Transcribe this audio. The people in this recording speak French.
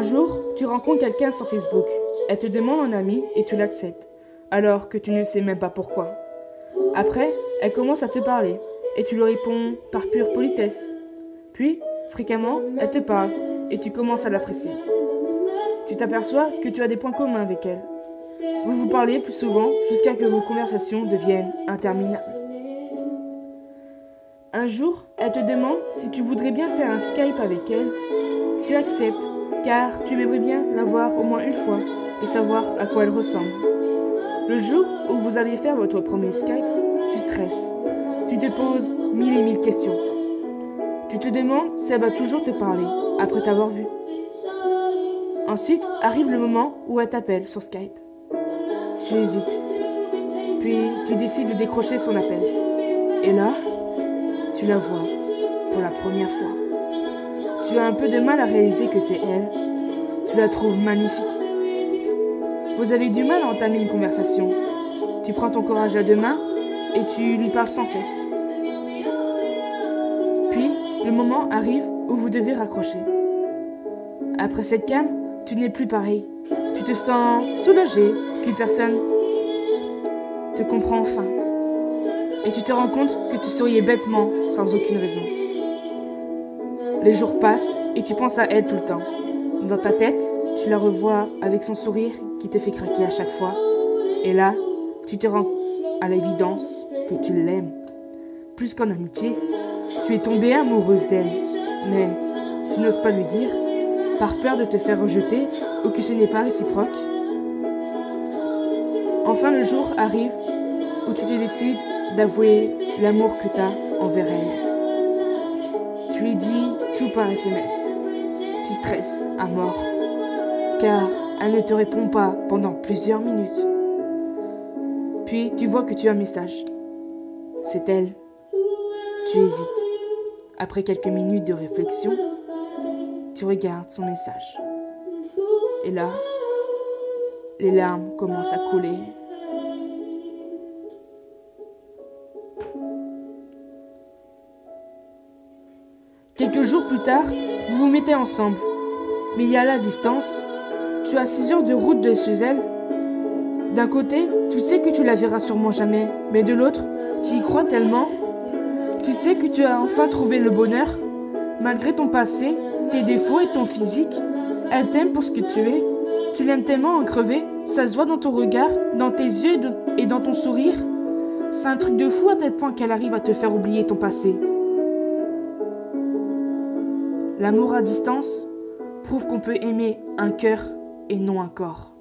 jour, tu rencontres quelqu'un sur Facebook. Elle te demande en ami et tu l'acceptes, alors que tu ne sais même pas pourquoi. Après, elle commence à te parler et tu lui réponds par pure politesse. Puis, fréquemment, elle te parle et tu commences à l'apprécier. Tu t'aperçois que tu as des points communs avec elle. Vous vous parlez plus souvent jusqu'à que vos conversations deviennent interminables. Un jour, elle te demande si tu voudrais bien faire un Skype avec elle. Tu acceptes, car tu aimerais bien la voir au moins une fois et savoir à quoi elle ressemble. Le jour où vous allez faire votre premier Skype, tu stresses. Tu te poses mille et mille questions. Tu te demandes si elle va toujours te parler après t'avoir vu. Ensuite arrive le moment où elle t'appelle sur Skype. Tu hésites. Puis tu décides de décrocher son appel. Et là, tu la vois pour la première fois. Tu as un peu de mal à réaliser que c'est elle. Tu la trouves magnifique. Vous avez du mal à entamer une conversation. Tu prends ton courage à deux mains et tu lui parles sans cesse. Puis, le moment arrive où vous devez raccrocher. Après cette calme, tu n'es plus pareil. Tu te sens soulagé qu'une personne te comprend enfin. Et tu te rends compte que tu souriais bêtement sans aucune raison. Les jours passent et tu penses à elle tout le temps. Dans ta tête, tu la revois avec son sourire qui te fait craquer à chaque fois. Et là, tu te rends à l'évidence que tu l'aimes. Plus qu'en amitié, tu es tombée amoureuse d'elle. Mais tu n'oses pas lui dire, par peur de te faire rejeter ou que ce n'est pas réciproque. Enfin, le jour arrive où tu te décides d'avouer l'amour que tu as envers elle. Tu lui dis tout par SMS. Tu stresses à mort, car elle ne te répond pas pendant plusieurs minutes. Puis tu vois que tu as un message. C'est elle. Tu hésites. Après quelques minutes de réflexion, tu regardes son message. Et là, les larmes commencent à couler. Quelques jours plus tard, vous vous mettez ensemble. Mais il y a la distance. Tu as 6 heures de route de chez elle. D'un côté, tu sais que tu la verras sûrement jamais. Mais de l'autre, tu y crois tellement. Tu sais que tu as enfin trouvé le bonheur. Malgré ton passé, tes défauts et ton physique, elle t'aime pour ce que tu es. Tu l'aimes tellement en crever. Ça se voit dans ton regard, dans tes yeux et dans ton sourire. C'est un truc de fou à tel point qu'elle arrive à te faire oublier ton passé. L'amour à distance prouve qu'on peut aimer un cœur et non un corps.